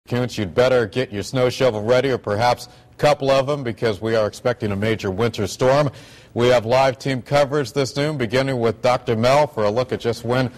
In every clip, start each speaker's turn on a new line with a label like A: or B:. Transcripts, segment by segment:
A: Coons, you'd better get your snow shovel ready, or perhaps a couple of them, because we are expecting a major winter storm. We have live team coverage this noon, beginning with Dr. Mel for a look at just when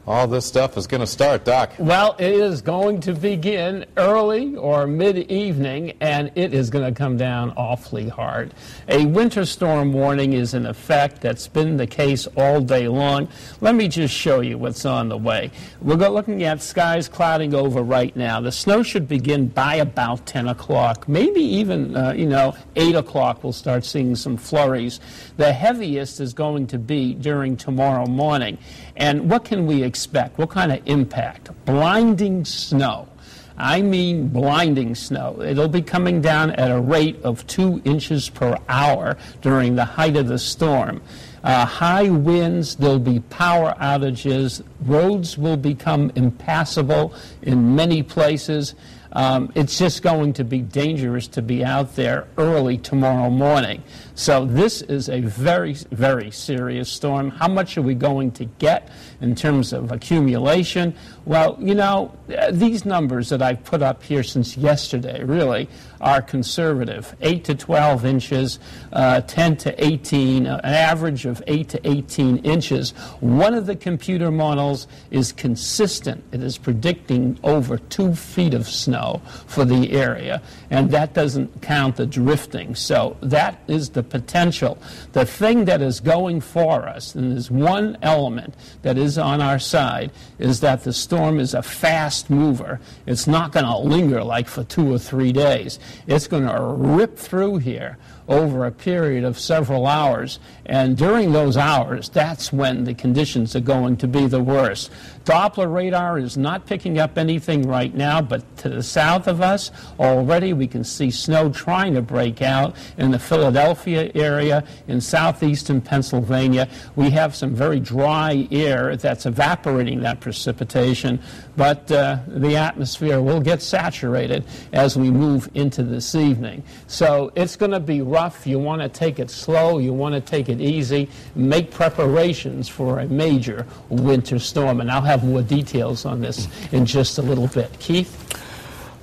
A: all this stuff is going to start. Doc.
B: Well, it is going to begin early or mid-evening, and it is going to come down awfully hard. A winter storm warning is in effect. That's been the case all day long. Let me just show you what's on the way. We're looking at skies clouding over right now. The snow should begin by about 10 o'clock, maybe even, 8 o'clock we'll start seeing some flurries. The heaviest is going to be during tomorrow morning. And what can we expect? What kind of impact? Blinding snow. I mean blinding snow. It'll be coming down at a rate of 2 inches per hour during the height of the storm. High winds, there'll be power outages. Roads will become impassable in many places. It's just going to be dangerous to be out there early tomorrow morning. So this is a very, very serious storm. How much are we going to get in terms of accumulation? Well, these numbers that I've put up here since yesterday really are conservative. 8 to 12 inches, 10 to 18, an average of 8 to 18 inches. One of the computer models is consistent. It is predicting over 2 feet of snow for the area, and that doesn't count the drifting. So that is the potential. The thing that is going for us, and there's one element that is on our side, is that the storm is a fast mover. It's not going to linger like for 2 or 3 days. It's going to rip through here over a period of several hours, and during those hours, that's when the conditions are going to be the worst. Doppler radar is not picking up anything right now, but to the south of us, already we can see snow trying to break out in the Philadelphia area, in southeastern Pennsylvania. We have some very dry air that's evaporating that precipitation, but the atmosphere will get saturated as we move into this evening. So it's going to be rough. You want to take it slow. You want to take it easy. Make preparations for a major winter storm. And I'll have more details on this in just a little bit. Keith?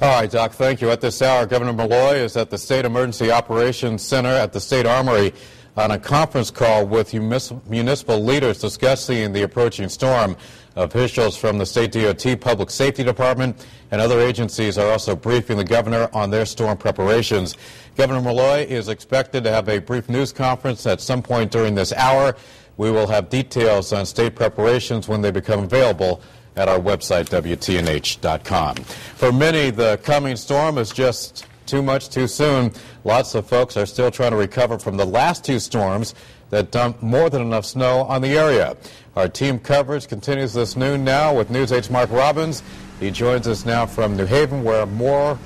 A: All right, Doc, thank you. At this hour, Governor Malloy is at the State Emergency Operations Center at the State Armory on a conference call with municipal leaders discussing the approaching storm. Officials from the State DOT Public Safety Department and other agencies are also briefing the governor on their storm preparations. Governor Malloy is expected to have a brief news conference at some point during this hour. We will have details on state preparations when they become available at our website, WTNH.com. For many, the coming storm is just too much too soon. Lots of folks are still trying to recover from the last 2 storms that dumped more than enough snow on the area. Our team coverage continues this noon now with News 8's Mark Robbins. He joins us now from New Haven, where more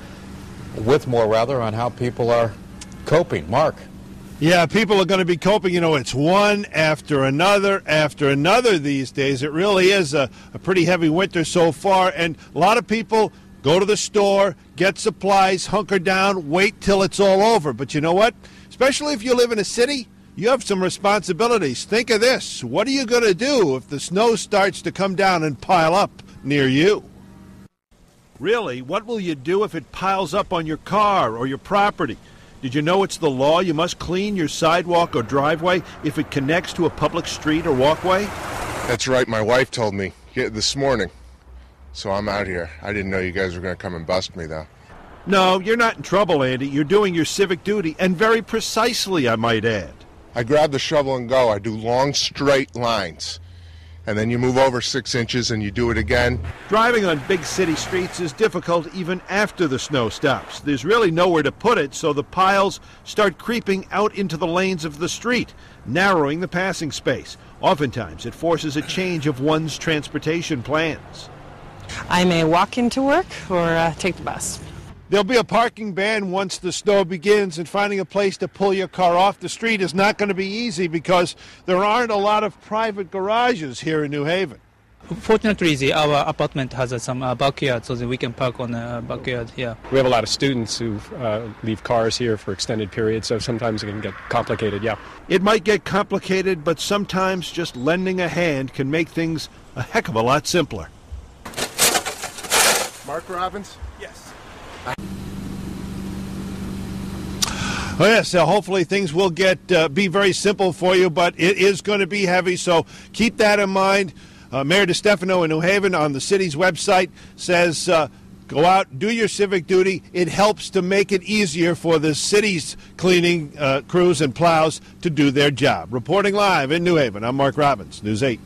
A: on how people are coping. Mark.
C: Yeah, people are going to be coping. It's one after another these days. It really is a pretty heavy winter so far, and a lot of people go to the store, get supplies, hunker down, wait till it's all over. But you know what? Especially if you live in a city, you have some responsibilities. Think of this. What are you going to do if the snow starts to come down and pile up near you? Really, what will you do if it piles up on your car or your property? Did you know it's the law you must clean your sidewalk or driveway if it connects to a public street or walkway?
D: That's right. My wife told me this morning. So I'm out here. I didn't know you guys were going to come and bust me, though.
C: No, you're not in trouble, Andy. You're doing your civic duty, and very precisely, I might add.
D: I grab the shovel and go. I do long, straight lines. And then you move over 6 inches and you do it again.
C: Driving on big city streets is difficult even after the snow stops. There's really nowhere to put it, so the piles start creeping out into the lanes of the street, narrowing the passing space. Oftentimes, it forces a change of one's transportation plans.
E: I may walk into work or take the bus.
C: There'll be a parking ban once the snow begins, and finding a place to pull your car off the street is not going to be easy because there aren't a lot of private garages here in New Haven.
F: Fortunately, our apartment has some backyard, so that we can park on the backyard here.
G: We have a lot of students who leave cars here for extended periods, so sometimes it can get complicated, yeah.
C: It might get complicated, but sometimes just lending a hand can make things a heck of a lot simpler.
D: Mark Robbins?
C: Yes. Oh, yes, hopefully things will be very simple for you, but it is going to be heavy, so keep that in mind. Mayor DeStefano in New Haven on the city's website says go out, do your civic duty. It helps to make it easier for the city's cleaning crews and plows to do their job. Reporting live in New Haven, I'm Mark Robbins, News 8.